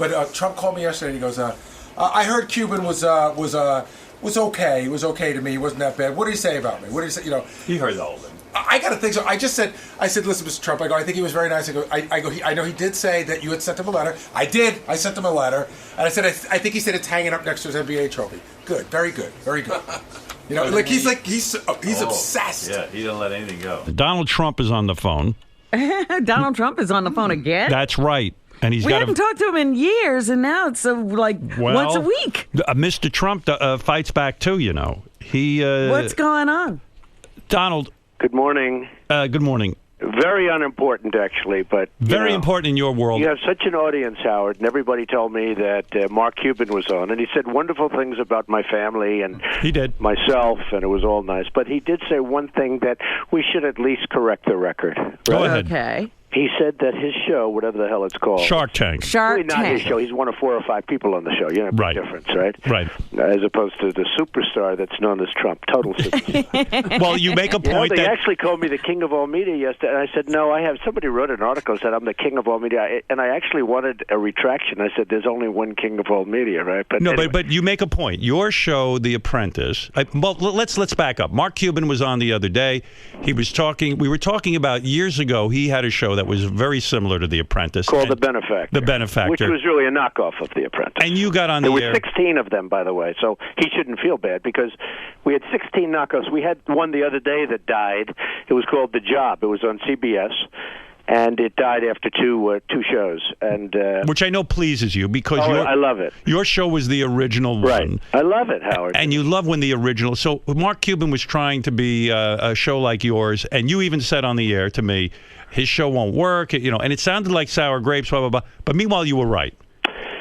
But Trump called me yesterday and he goes, I heard Cuban was okay. It was okay to me. It wasn't that bad. What did he say about me? What did he say? He heard the whole thing. I got to think so. I said, listen, Mr. Trump, I think he was very nice. I know he did say that you had sent him a letter. I did. I sent him a letter. And I said, I think he said it's hanging up next to his NBA trophy. Good. Very good. Very good. He's obsessed. Yeah, he didn't let anything go. Donald Trump is on the phone. Donald Trump is on the phone again? That's right. And we haven't talked to him in years, and now it's once a week. Mr. Trump fights back too, you know. What's going on? Donald. Good morning. Good morning. Very unimportant, actually, but very important in your world. You have such an audience, Howard, and everybody told me that Mark Cuban was on, and he said wonderful things about my family and he did myself, and it was all nice. But he did say one thing that we should at least correct the record. Right? Go ahead. Okay. He said that his show, whatever the hell it's called, Shark Tank. Not his show. He's one of 4 or 5 people on the show. You know, right. Difference, right? Right. As opposed to the superstar that's known as Trump, total superstar. Well, you make a point they actually called me the king of all media yesterday. And I said, no, somebody wrote an article that I'm the king of all media. And I actually wanted a retraction. I said, there's only one king of all media, right? But anyway. but you make a point. Your show, The Apprentice. Let's back up. Mark Cuban was on the other day. We were talking about years ago. He had a show that was very similar to The Apprentice. Called The Benefactor. The Benefactor. Which was really a knockoff of The Apprentice. And you got on the air. There were 16 of them, by the way, so he shouldn't feel bad because we had 16 knockoffs. We had one the other day that died. It was called The Job. It was on CBS. And it died after two shows, and which I know pleases you because I love it. Your show was the original one. Right, I love it, Howard. And you love when the original. So Mark Cuban was trying to be a show like yours, and you even said on the air to me, his show won't work. And it sounded like sour grapes, blah blah blah. But meanwhile, you were right.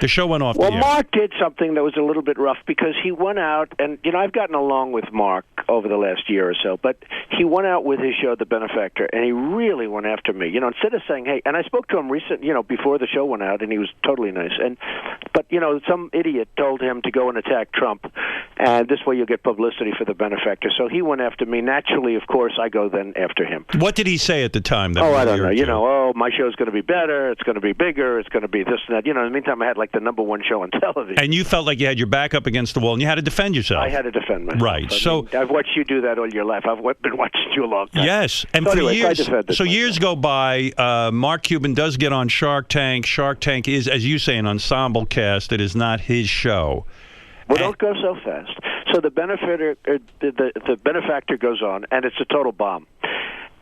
The show went off the air. Well, Mark did something that was a little bit rough because he went out, and, I've gotten along with Mark over the last year or so, but he went out with his show, The Benefactor, and he really went after me. Instead of saying, hey, and I spoke to him before the show went out, and he was totally nice. But some idiot told him to go and attack Trump, and this way you'll get publicity for The Benefactor. So he went after me. Naturally, of course, I go then after him. What did he say at the time? I don't know. My show's going to be better, it's going to be bigger, it's going to be this and that. In the meantime, I had the number one show on television. And you felt like you had your back up against the wall, and you had to defend yourself. I had to defend myself. Right. I've watched you do that all your life. I've been watching you a long time. Yes. And so for anyway, years, years go by, Mark Cuban does get on Shark Tank. Shark Tank is, as you say, an ensemble cast. It is not his show. Well, don't go so fast. So the benefactor goes on, and it's a total bomb.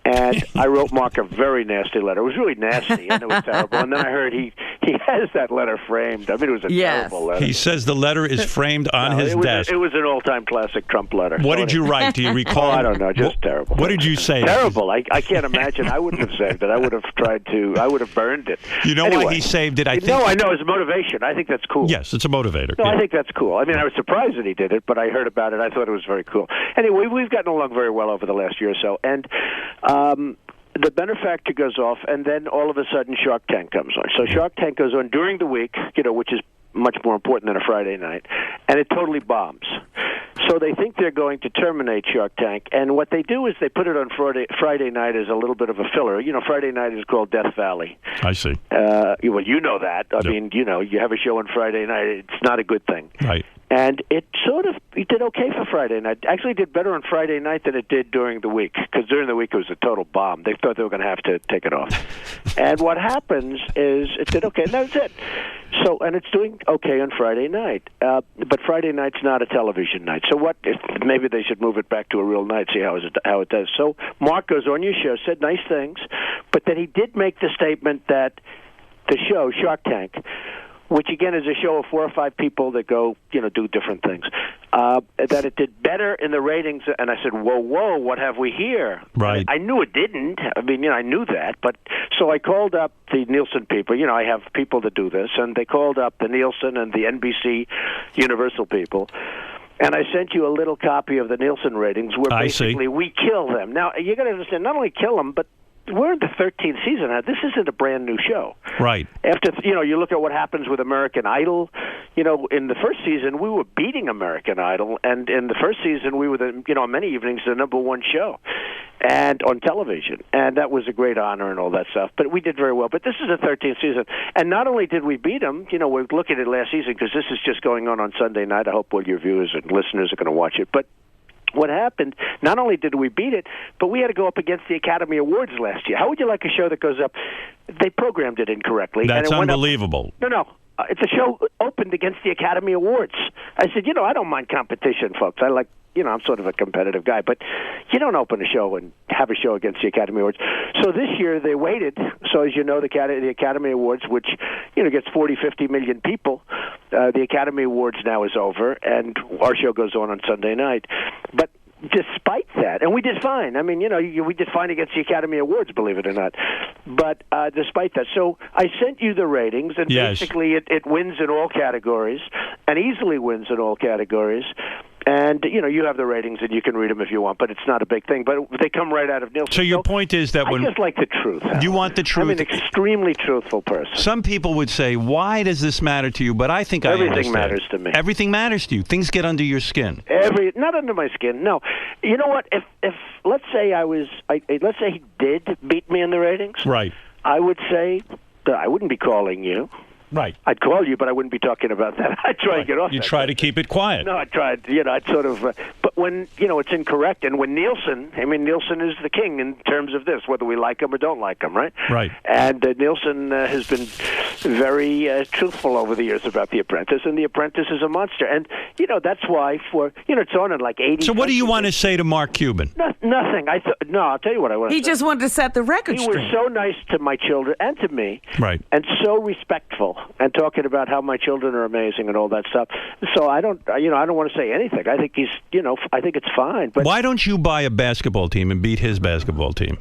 And I wrote Mark a very nasty letter. It was really nasty, and it was terrible. And then I heard he has that letter framed. I mean, it was a terrible letter. He says the letter is framed on his desk. It was an all-time classic Trump letter. What did you write? Do you recall? I don't know. Just terrible. What did you say? Terrible. I can't imagine. I wouldn't have saved it. I would have tried to. I would have burned it. You know why he saved it? I know. It's motivation. I think that's cool. Yes, it's a motivator. No, I think that's cool. I mean, I was surprised that he did it, but I heard about it. I thought it was very cool. Anyway, we've gotten along very well over the last year or so, and the benefactor goes off, and then all of a sudden Shark Tank comes on. So Shark Tank goes on during the week, which is much more important than a Friday night, and it totally bombs. So they think they're going to terminate Shark Tank, and what they do is they put it on Friday night as a little bit of a filler. Friday night is called Death Valley. I see. Well, you know that. I mean, you have a show on Friday night. It's not a good thing. Right. And it did okay for Friday night. Actually did better on Friday night than it did during the week, because during the week it was a total bomb. They thought they were going to have to take it off. And what happens is it did okay, and that's it. So, and it's doing okay on Friday night. But Friday night's not a television night. So maybe they should move it back to a real night, see how it does. So Mark goes on your show, said nice things, but then he did make the statement that the show, Shark Tank, which again is a show of 4 or 5 people that go, do different things, that it did better in the ratings. And I said, whoa, what have we here? Right. I knew it didn't. I mean, I knew that. But so I called up the Nielsen people. I have people that do this. And they called up the Nielsen and the NBC Universal people. And I sent you a little copy of the Nielsen ratings where basically we kill them. Now, you got to understand, not only kill them, but we're in the 13th season now. This isn't a brand new show. Right. After you look at what happens with American Idol. In the first season we were beating American Idol, and in the first season we were on many evenings the number one show, and on television, and that was a great honor and all that stuff. But we did very well. But this is the 13th season, and not only did we beat them, we're looking at last season because this is just going on Sunday night. I hope all your viewers and listeners are going to watch it, but. What happened, not only did we beat it, but we had to go up against the Academy Awards last year. How would you like a show that goes up? They programmed it incorrectly. That's and it unbelievable. No. The show opened against the Academy Awards. I said, I don't mind competition, folks. I like, I'm sort of a competitive guy, but you don't open a show and have a show against the Academy Awards. So this year they waited. So as you know, the Academy Awards, which, gets 40, 50 million people, the Academy Awards now is over, and our show goes on Sunday night. But despite that, and we did fine. I mean, we did fine against the Academy Awards, believe it or not. But despite that, so I sent you the ratings, and basically it wins in all categories, and easily wins in all categories. And, you have the ratings, and you can read them if you want, but it's not a big thing. But they come right out of Nielsen. So your point is that when... I just like the truth. You want the truth? I'm an extremely truthful person. Some people would say, why does this matter to you? But I think Everything matters to me. Everything matters to you. Things get under your skin. Not under my skin, no. You know what? If let's say let's say he did beat me in the ratings. Right. I would say that I wouldn't be calling you. Right. I'd call you, but I wouldn't be talking about that. I'd try to get off. You try to keep it quiet. No, I tried. I'd sort of. But when it's incorrect, and when Nielsen is the king in terms of this, whether we like him or don't like him, right? Right. And Nielsen has been very truthful over the years about The Apprentice, and The Apprentice is a monster. And that's why it's on in like 80. So what do you want to say to Mark Cuban? Nothing. I'll tell you what I want to say. He just wanted to set the record He straight. was so nice to my children and to me, right? And so respectful. And talking about how my children are amazing and all that stuff. So I don't want to say anything. I think I think it's fine. But why don't you buy a basketball team and beat his basketball team?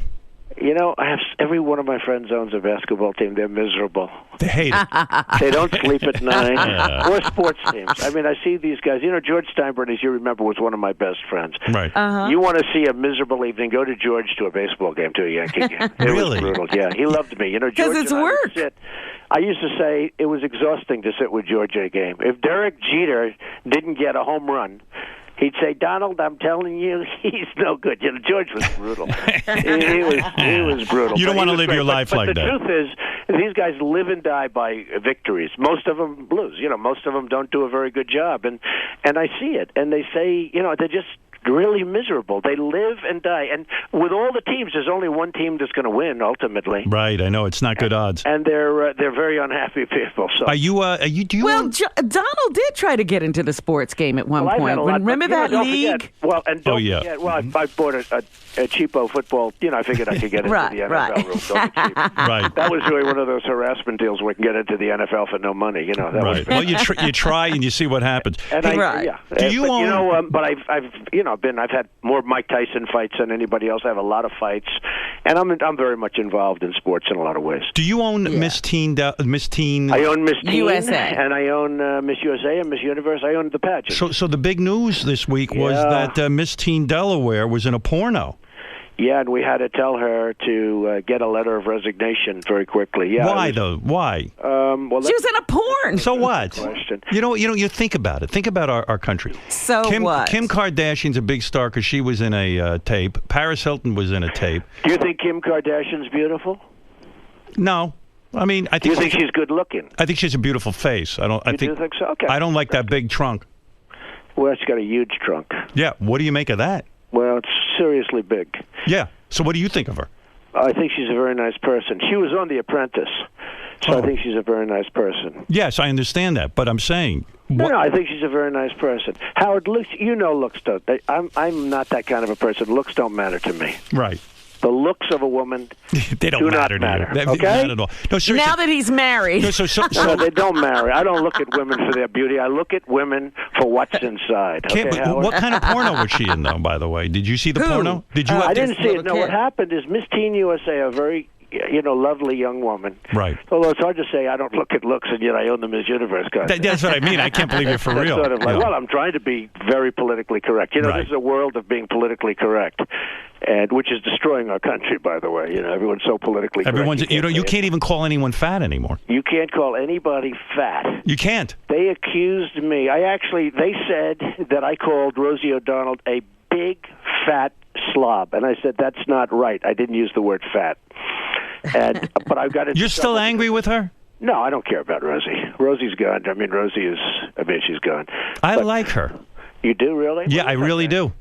Every one of my friends owns a basketball team. They're miserable. They hate it. They don't sleep at night. Or sports teams. I mean, I see these guys. George Steinbrenner, as you remember, was one of my best friends. Right. You want to see a miserable evening, go to George to a baseball game, to a Yankee game. It Really? was brutal. Yeah, he loved me. Because it's work. I used to say it was exhausting to sit with George at a game. If Derek Jeter didn't get a home run, he'd say, "Donald, I'm telling you, he's no good." George was brutal. he was brutal. You don't want to live your life like that. But the truth is, these guys live and die by victories. Most of them lose. Most of them don't do a very good job, and I see it. And they say, they're just really miserable. They live and die. And with all the teams, there's only one team that's going to win ultimately. Right. I know it's not good odds. And they're very unhappy people. So do you Donald did try to get into the sports game at one point. Remember that league? Well, and don't forget. Well, I bought a cheapo football. I figured I could get into the NFL rules. Cheap. Right. That was really one of those harassment deals where we can get into the NFL for no money. That right. Well, you try and you see what happens. And Do you own? But I've had more Mike Tyson fights than anybody else. I have a lot of fights, and I'm very much involved in sports in a lot of ways. Do you own Miss Teen? I own Miss Teen USA, and I own Miss USA and Miss Universe. I own the pageant. So the big news this week was that Miss Teen Delaware was in a porno. Yeah, and we had to tell her to get a letter of resignation very quickly. Yeah. Why though? Why? Well, she was in a porn. So what? Question. You think about it. Think about our country. So what? Kim Kardashian's a big star because she was in a tape. Paris Hilton was in a tape. Do you think Kim Kardashian's beautiful? No. I mean, I think. Do you think she's good looking? I think she has a beautiful face. Do you think so? Okay. I don't like that big trunk. Well, she's got a huge trunk. Yeah. What do you make of that? Well, it's seriously big. Yeah. So what do you think of her? I think she's a very nice person. She was on The Apprentice, so I think she's a very nice person. Yes, I understand that, but I'm saying... No, I think she's a very nice person. Howard, looks don't. I'm not that kind of a person. Looks don't matter to me. Right. The looks of a woman they don't do matter not matter. to you. Okay? Not at all. No, seriously. Now that he's married. No, they don't marry. I don't look at women for their beauty. I look at women for what's inside. Okay, what kind of porno was she in, though, by the way? Did you see the porno? Did you? I didn't see it. No, what happened is Miss Teen USA, a very lovely young woman. Right. Although it's hard to say I don't look at looks, and yet I own the Miss Universe contest. That's what I mean. I can't believe you're for real. Sort of like, well, I'm trying to be very politically correct. This is a world of being politically correct. and which is destroying our country, by the way. Everyone's so politically correct. You can't even call anyone fat anymore. You can't call anybody fat. You can't. They accused me. They said that I called Rosie O'Donnell a big fat slob, and I said that's not right. I didn't use the word fat. But I've got it. You're still angry with her? No, I don't care about Rosie. Rosie's gone. She's gone. I like her. You do, really? Yeah, I really do.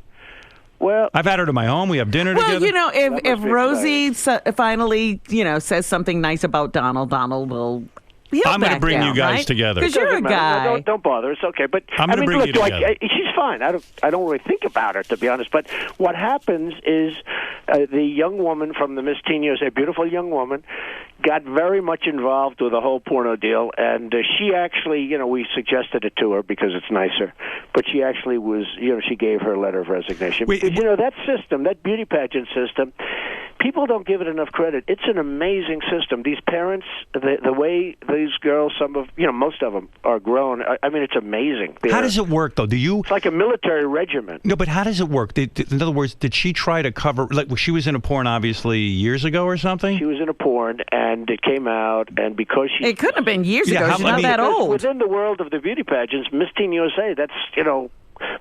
Well, I've had her to my home. We have dinner together. Well, if Rosie finally, says something nice about Donald will. I'm going to bring you guys together. Because you're a guy. No, don't bother. It's okay. But I'm going to bring you together. She's fine. I don't really think about her, to be honest. But what happens is the young woman from the Miss Teen USA, beautiful young woman, got very much involved with the whole porno deal. And she actually, we suggested it to her because it's nicer. But she actually was, she gave her letter of resignation. Because, that system, that beauty pageant system, people don't give it enough credit. It's an amazing system. These parents, the way these girls, most of them are grown. I mean, it's amazing. How does it work, though? It's like a military regiment. No, but how does it work? In other words, did she try to cover? She was in a porn, obviously, years ago or something. She was in a porn, and it came out, and because she, it couldn't have been years ago. She's not that old. Within the world of the beauty pageants, Miss Teen USA, that's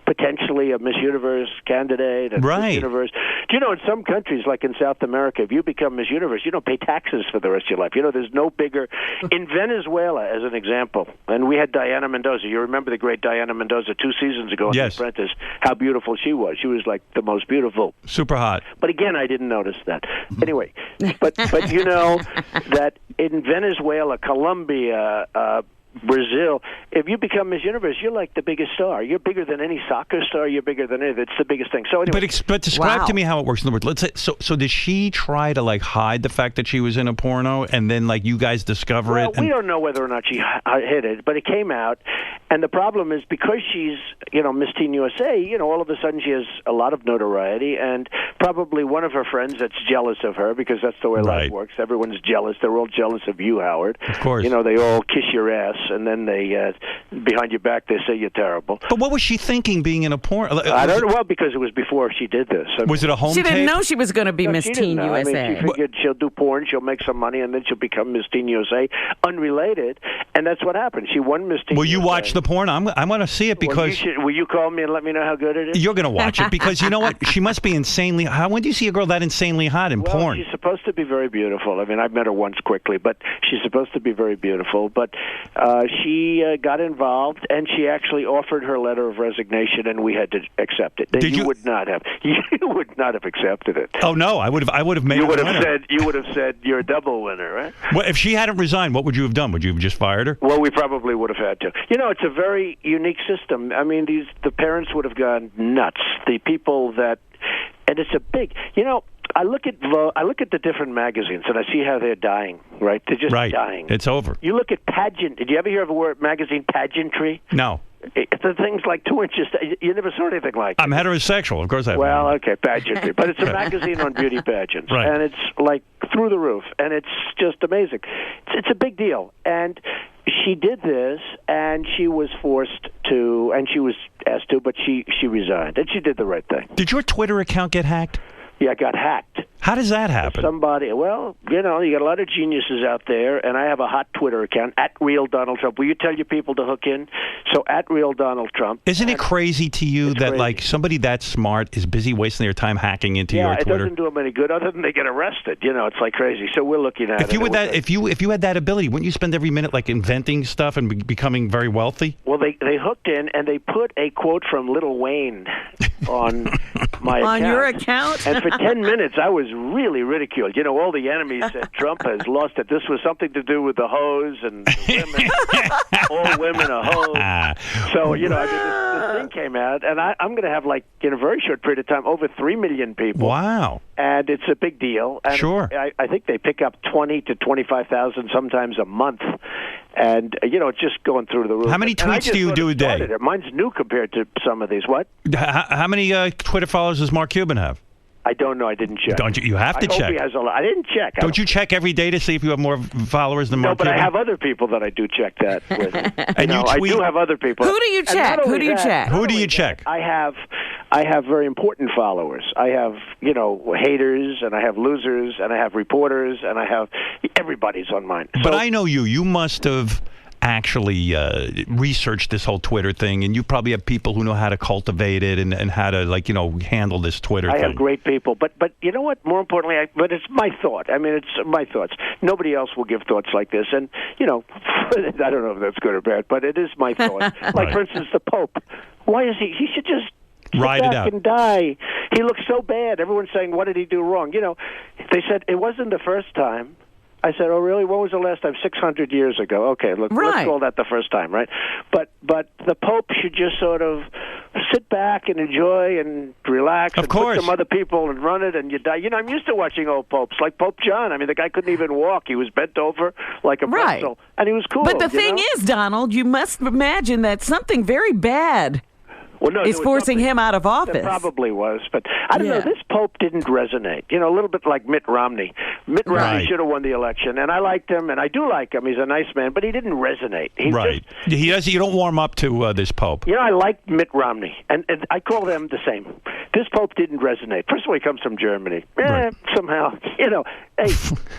potentially a Miss Universe candidate. Right. Miss Universe. Do in some countries, like in South America, if you become Miss Universe, you don't pay taxes for the rest of your life. There's no bigger. In Venezuela, as an example, and we had Diana Mendoza. You remember the great Diana Mendoza 2 seasons ago on The Apprentice, how beautiful she was. She was like the most beautiful. Super hot. But again, I didn't notice that. Anyway, but that in Venezuela, Colombia, Brazil, if you become Miss Universe, you're like the biggest star. You're bigger than any soccer star. You're bigger than anything. It's the biggest thing. So anyway, but describe to me how it works. In other words, let's say, so did she try to hide the fact that she was in a porno, and then you guys discover it? We don't know whether or not she hid it, but it came out. And the problem is because she's Miss Teen USA, all of a sudden she has a lot of notoriety, and probably one of her friends that's jealous of her because that's the way life works. Everyone's jealous. They're all jealous of you, Howard. Of course. They all kiss your ass. And then they, behind your back, they say you're terrible. But what was she thinking being in a porn? I don't know. Well, because it was before she did this. Was it a home tape? She didn't know she was going to be Miss Teen USA. I mean, she figured she'll do porn, she'll make some money, and then she'll become Miss Teen USA, unrelated. And that's what happened. She won Miss Teen USA. Will you watch the porn? I'm going to see it because... Will you call me and let me know how good it is? You're going to watch it because you know what? She must be insanely... When do you see a girl that insanely hot in porn? She's supposed to be very beautiful. I mean, I've met her once quickly, but she's supposed to be very beautiful. But she got involved, and she actually offered her letter of resignation, and we had to accept it. You would not have. You would not have accepted it. Oh no, I would have made. You would have said you're a double winner, right? Well, if she hadn't resigned, what would you have done? Would you have just fired her? Well, we probably would have had to. It's a very unique system. I mean, the parents would have gone nuts. The people that, and it's a big. I look at the different magazines and I see how they're dying. Right, they're just dying. It's over. You look at pageant. Did you ever hear of a word magazine pageantry? No. The thing's like 2 inches. You never saw anything like it. I'm heterosexual, of course I have. Well, okay, pageantry, but it's a magazine on beauty pageants, and it's like through the roof, and it's just amazing. It's a big deal, and she did this, and she was forced to, and she was asked to, but she resigned, and she did the right thing. Did your Twitter account get hacked? Yeah, it got hacked. How does that happen? Somebody, you got a lot of geniuses out there, and I have a hot Twitter account, @RealDonaldTrump. Will you tell your people to hook in? So, @RealDonaldTrump. Isn't it crazy to you that, somebody that smart is busy wasting their time hacking into your Twitter? Yeah, it doesn't do them any good other than they get arrested. It's like crazy. So, we're looking at it. If you had that ability, wouldn't you spend every minute, inventing stuff and becoming very wealthy? Well, they hooked in, and they put a quote from Lil Wayne on my account. On your account? And for 10 minutes, I was really ridiculed. All the enemies said Trump has lost it. This was something to do with the hose and the women. All women are hoes. So, this thing came out, and I'm going to have, in a very short period of time, over 3 million people. Wow. And it's a big deal. And sure. I think they pick up 20 to 25,000 sometimes a month. And, it's just going through the roof. How many tweets do you do a day? Mine's new compared to some of these. What? How many Twitter followers does Mark Cuban have? I don't know. I didn't check. Don't you? You have to check. Hope he has a lot. I didn't check. Don't you check every day to see if you have more followers than Mark Cuban? No, but I have other people that I do check that with. And you tweet? I do have other people. Who do you check? Who do you check? Who do you check? I have I have very important followers. I have, haters, and I have losers, and I have reporters, and I have everybody's on mine. But I know you. You must have actually researched this whole Twitter thing, and you probably have people who know how to cultivate it and how to, handle this Twitter thing. I have great people. But you know what? More importantly, but it's my thought. I mean, it's my thoughts. Nobody else will give thoughts like this. And, I don't know if that's good or bad, but it is my thought. Like, for instance, the Pope. Why is he should just ride it out and die. He looks so bad. Everyone's saying, what did he do wrong? They said it wasn't the first time. I said, oh, really? When was the last time? 600 years ago. Okay, let's call that the first time, right? But the Pope should just sort of sit back and enjoy and relax. Of course. Put some other people and run it, and you die. I'm used to watching old popes, like Pope John. I mean, the guy couldn't even walk. He was bent over like a pretzel, and he was cool. But the thing is, Donald, you must imagine that something very bad is forcing him out of office. There probably was, but I don't know. This Pope didn't resonate. A little bit like Mitt Romney. Mitt Romney should have won the election, and I liked him, and I do like him. He's a nice man, but he didn't resonate. He does. You don't warm up to this Pope. I liked Mitt Romney, and I call them the same. This Pope didn't resonate. First of all, he comes from Germany. Somehow, hey,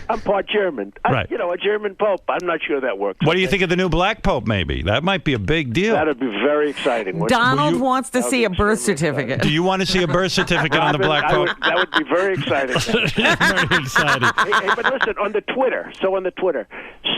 I'm part German. A German Pope. I'm not sure that works. What do you think of the new black Pope? Maybe that might be a big deal. That would be very exciting. Donald wants to see a birth certificate. Do you want to see a birth certificate on the black Pope? That would be very exciting. Very exciting. Hey, but listen, on the Twitter.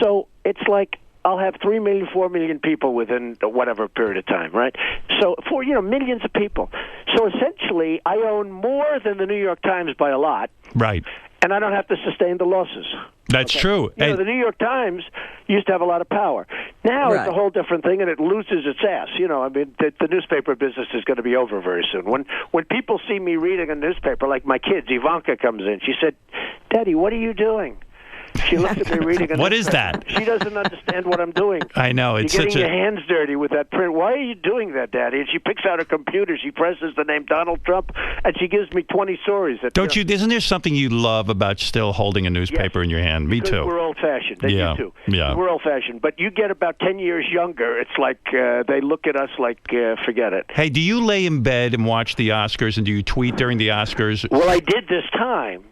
So it's like I'll have 3 million, 4 million people within whatever period of time, right? So for millions of people. So essentially, I own more than the New York Times by a lot. Right. And I don't have to sustain the losses. That's true. The New York Times used to have a lot of power. Now it's a whole different thing, and it loses its ass. I mean, the newspaper business is going to be over very soon. When people see me reading a newspaper, like my kids, Ivanka comes in. She said, "Daddy, what are you doing?" She looked at me reading. What is that? She doesn't understand what I'm doing. I know. It's You're getting your hands dirty with that print. Why are you doing that, Daddy? And she picks out her computer. She presses the name Donald Trump, and she gives me 20 stories. Don't you? Isn't there something you love about still holding a newspaper in your hand? Me too. We're old-fashioned. You too. Yeah. We're old-fashioned. But you get about 10 years younger, it's like they look at us like, forget it. Hey, do you lay in bed and watch the Oscars, and do you tweet during the Oscars? Well, I did this time.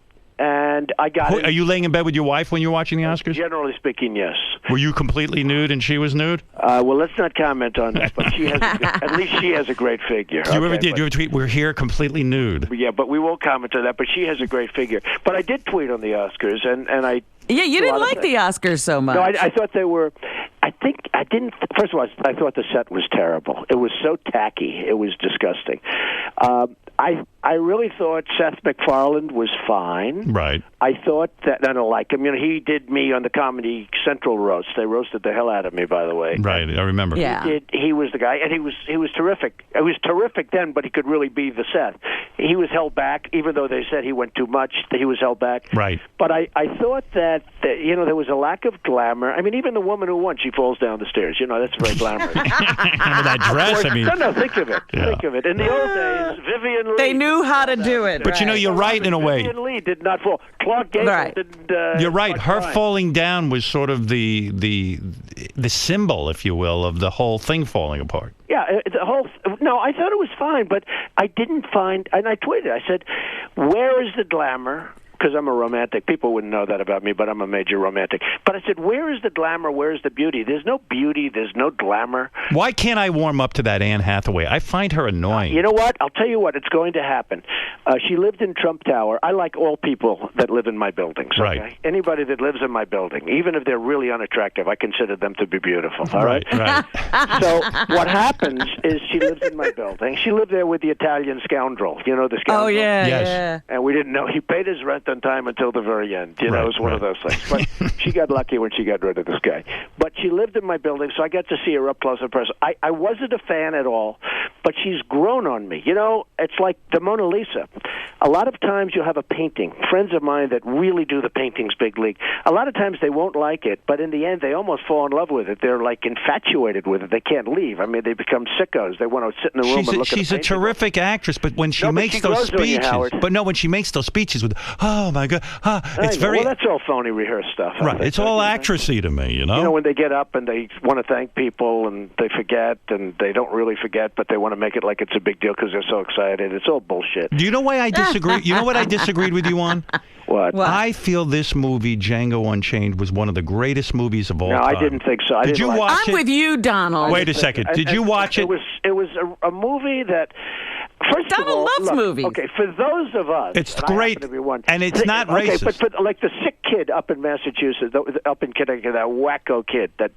And I got Are you laying in bed with your wife when you're watching the Oscars? Generally speaking, yes. Were you completely nude and she was nude? Well, let's not comment on that. But at least she has a great figure. You ever tweet, "We're here completely nude"? Yeah, but we won't comment on that. But she has a great figure. But I did tweet on the Oscars, and I. Yeah, you didn't like the Oscars so much. No, I thought they were. I think I didn't. First of all, I thought the set was terrible. It was so tacky. It was disgusting. I really thought Seth MacFarlane was fine. Right. I thought that I don't like him. He did me on the Comedy Central roast. They roasted the hell out of me, by the way. Right, I remember. Yeah. He was the guy, and he was terrific. It was terrific then, but he could really be the Seth. He was held back, even though they said he went too much. He was held back. Right. But I thought that there was a lack of glamour. I mean, even the woman who won, she falls down the stairs. That's very glamorous. With that dress, I mean. No, think of it. Yeah. Think of it. In the old days, Vivian Lee. They knew how to do it. But you're right in a way. Vivian Lee did not fall. Clark Gable didn't. You're right. Her falling down was sort of the symbol, if you will, of the whole thing falling apart. Yeah, the whole. No, I thought it was fine, but I didn't find. And I tweeted. I said, "Where is the glamour?" Because I'm a romantic. People wouldn't know that about me, but I'm a major romantic. But I said, where is the glamour? Where is the beauty? There's no beauty. There's no glamour. Why can't I warm up to that Anne Hathaway? I find her annoying. You know what? I'll tell you what. It's going to happen. She lived in Trump Tower. I like all people that live in my buildings. Okay? Right. Anybody that lives in my building, even if they're really unattractive, I consider them to be beautiful. All right? Right. So what happens is she lives in my building. She lived there with the Italian scoundrel. The scoundrel? Oh, yeah, Yes. yeah. And we didn't know. He paid his rent on time until the very end. It was one of those things. But she got lucky when she got rid of this guy. But she lived in my building, so I got to see her up close and personal. I wasn't a fan at all, but she's grown on me. It's like the Mona Lisa. A lot of times you'll have a painting. Friends of mine that really do the paintings big league. A lot of times they won't like it, but in the end they almost fall in love with it. They're like infatuated with it. They can't leave. I mean, they become sickos. They want to sit in the room and look at the She's a terrific actress, but when she makes those speeches, when she makes those speeches with, oh my God. It's very. Well, that's all phony rehearsed stuff. Right. It's all actressy to me, You know, when they get up and they want to thank people and they forget and they don't really forget, but they want to make it like it's a big deal because they're so excited. It's all bullshit. Do you know why I disagree? You know what I disagreed with you on? What? I feel this movie, Django Unchained, was one of the greatest movies of all time. No, I didn't think so. Did you watch it? I'm with you, Donald. Wait a second. Did you watch it? It was a movie that. First Donald of all, loves movies. Okay, for those of us, it's and great, I happen to be one, and it's not racist. Okay, but like the sick kid up in Massachusetts, up in Connecticut, that wacko kid, that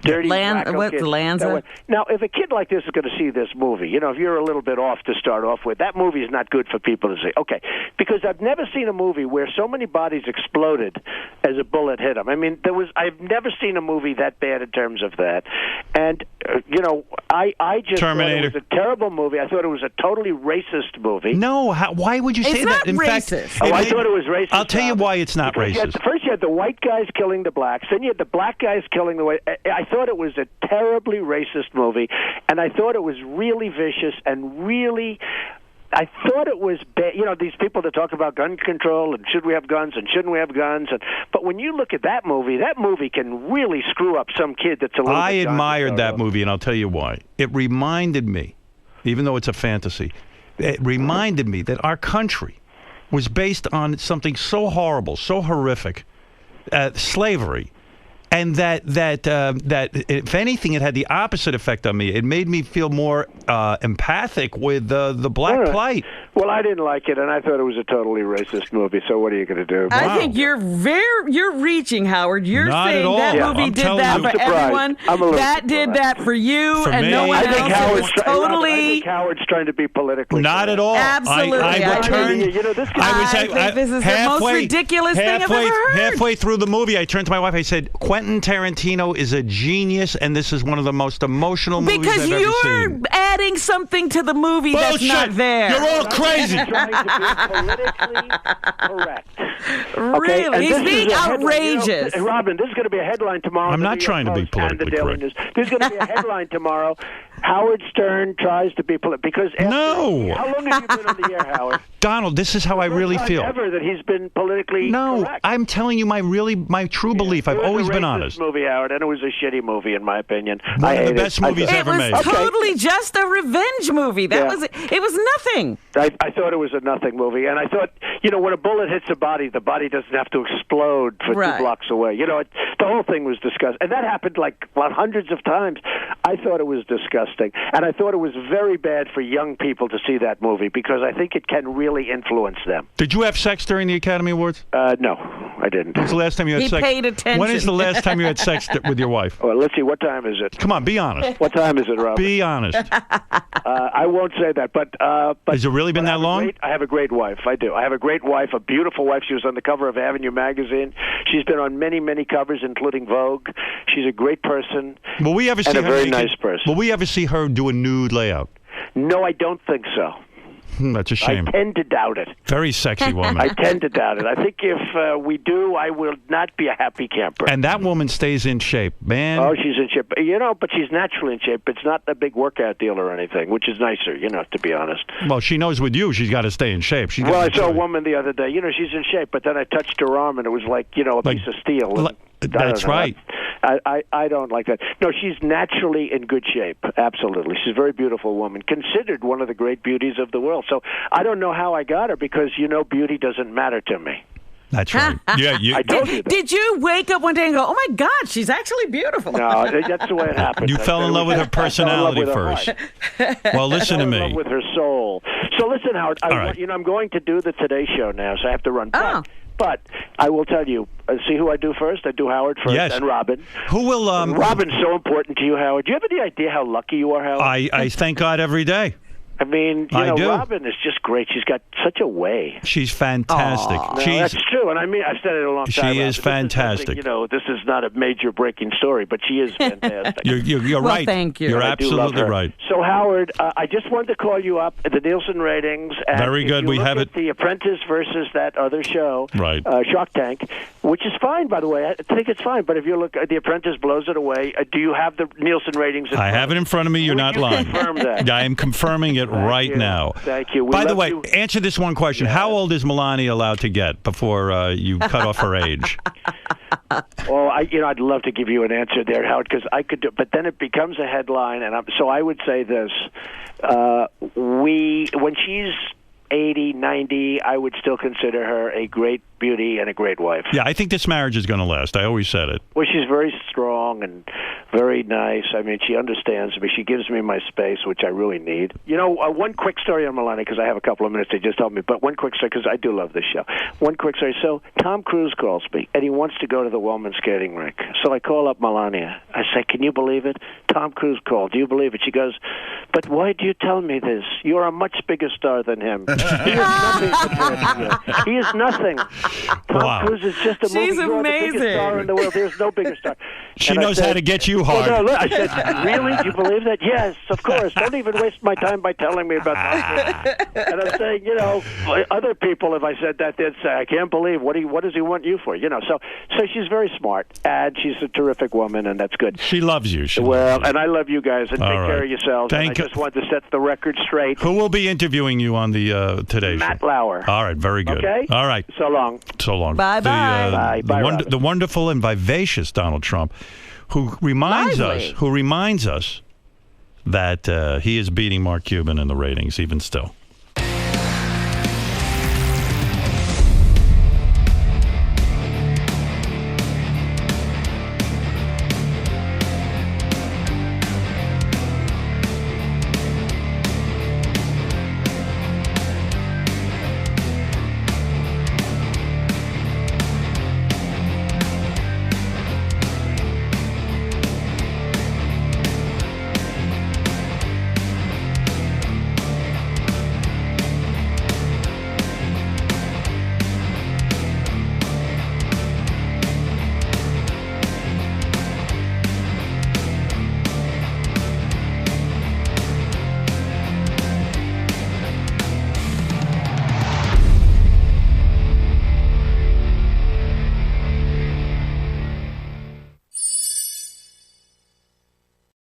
dirty wacko kid. Lanza? Now, if a kid like this is going to see this movie, you know, if you're a little bit off to start off with, that movie is not good for people to see. Okay, because I've never seen a movie where so many bodies exploded as a bullet hit them. I mean, I've never seen a movie that bad in terms of that. And you know, I just Terminator. thought it was a terrible movie. I thought it was a totally racist movie. No, why would you say It's that? not In racist. fact, I thought it was racist. I'll tell you why it's not Because racist. First, you had the white guys killing the blacks. Then you had the black guys killing the white. I thought it was a terribly racist movie, and I thought it was really vicious and really. I thought it was bad. You know, these people that talk about gun control and should we have guns and shouldn't we have guns. But when you look at that movie can really screw up some kid that's a little I bit admired that movie, and I'll tell you why. It reminded me, even though it's a fantasy, it reminded me that our country was based on something so horrible, so horrific, slavery. And that if anything, it had the opposite effect on me. It made me feel more empathic with the black plight. Well, I didn't like it, and I thought it was a totally racist movie. So what are you going to do? I think you're reaching, Howard. You're Not saying at all. that Yeah, movie I'm did telling that you. for everyone. That did that for you, For and me. no one I else. think It was I totally. think Howard's trying to be politically Not correct. at all. Absolutely. I returned. You know, this guy- I think this is the most ridiculous thing I've ever heard. Halfway through the movie, I turned to my wife. I said, Quentin Tarantino is a genius, and this is one of the most emotional movies Because I've ever you're seen. adding something to the movie that's not there. You're all crazy. Trying to be politically correct. Really? and He's this being is a headline, outrageous. Robin, this is going to be a headline tomorrow. I'm in the not New trying to York be Post and the politically Daily correct. News. There's going to be a headline tomorrow. Howard Stern tries to be political. Because No. How long have you been on the air, Howard? Donald, this is how I really First time feel. ever that he's been politically No, correct. I'm telling you my true belief. I've It was always a been racist honest. movie, Howard, and it was a shitty movie, in my opinion. One I of the hate best it. movies I ever It made. was totally just a revenge movie. That Yeah. was it. Was nothing. I thought it was a nothing movie, and I thought, you know, when a bullet hits a body, the body doesn't have to explode for Right. 2 blocks away. You know, the whole thing was disgusting, and that happened like hundreds of times. I thought it was disgusting, and I thought it was very bad for young people to see that movie because I think it can really influence them. Did you have sex during the Academy Awards? No, I didn't. When's the last time you had He sex? paid attention. When is the last time you had sex with your wife? Well, let's see. What time is it? Come on, be honest. What time is it, Rob? Be honest. I won't say that, but Has it really been that long? I have a great wife. I do. I have a great wife, a beautiful wife. She was on the cover of Avenue magazine. She's been on many, many covers, including Vogue. She's a great person. Will we ever see and a her very naked? nice person. Will we ever see her do a nude layout? No, I don't think so. That's a shame. I tend to doubt it. Very sexy woman. I tend to doubt it. I think if we do, I will not be a happy camper. And that woman stays in shape, man. Oh, she's in shape. You know, but she's naturally in shape. It's not a big workout deal or anything, which is nicer, you know, to be honest. Well, she knows with you she's got to stay in shape. She Well, I doesn't saw a choose. woman the other day. You know, she's in shape, but then I touched her arm, and it was like, you know, a piece of steel. And That's right. I don't like that. No, she's naturally in good shape. Absolutely. She's a very beautiful woman, considered one of the great beauties of the world. So I don't know how I got her because, you know, beauty doesn't matter to me. That's right. Yeah, I told you that. Did you wake up one day and go, "Oh my God, she's actually beautiful"? No, that's the way it happened. You fell in love with her personality first. Well, listen to I fell in me. love with her soul. So listen, Howard. right. You know, I'm going to do the Today Show now, so I have to run. Oh. But I will tell you. See who I do first? I do Howard first, Yes. and Robin. Who will? Robin's so important to you, Howard. Do you have any idea how lucky you are, Howard? I thank God every day. I mean, you I know, do. Robin is just great. She's got such a way. She's fantastic. No, that's true, and I mean, I've said it a long time. She Robin. is This fantastic. nothing, you know, this is not a major breaking story, but she is fantastic. You're Well, right. thank you. You're I do love absolutely her. right. So, Howard, I just wanted to call you up at the Nielsen ratings. And Very if good. you We look have at it. The Apprentice versus that other show, Right. Shark Tank, which is fine, by the way. I think it's fine. But if you look, The Apprentice blows it away. Do you have the Nielsen ratings? I have it in front of me. You're Would not you lying. confirm that? I am confirming it right now. Thank you. By the way, you. answer this one question. Yeah. How old is Melania allowed to get before you cut off her age? Well, I'd love to give you an answer there, Howard, because I could do, but then it becomes a headline, and so I would say this: when she's 80, 90, I would still consider her a great beauty and a great wife. Yeah, I think this marriage is going to last. I always said it. Well, she's very strong and very nice. I mean, she understands me. She gives me my space, which I really need. One quick story on Melania, because I have a couple of minutes. They just told me, but one quick story, because I do love this show. One quick story. So Tom Cruise calls me, and he wants to go to the women's skating rink. So I call up Melania. I say, can you believe it? Tom Cruise called. Do you believe it? She goes, but why do you tell me this? You're a much bigger star than him. He is nothing compared to you. He is nothing. Tom Cruise is just a movie. She's You're amazing. the biggest star in the world. There's no bigger star. She knows how to get you hard. Well, no, I said, really? Do you believe that? Yes, of course. Don't even waste my time by telling me about that. And I'm saying, other people, if I said that, they'd say, I can't believe, what does he want you for? So she's very smart, and she's a terrific woman, and that's good. She loves you. And I love you guys, and take care of yourselves. Thank I just wanted to set the record straight. Who will be interviewing you on the Today Show? Matt Lauer. All right, very good. Okay? All right. So long. So long. Bye-bye. Bye, the wonderful and vivacious Donald Trump, who reminds us that he is beating Mark Cuban in the ratings even still.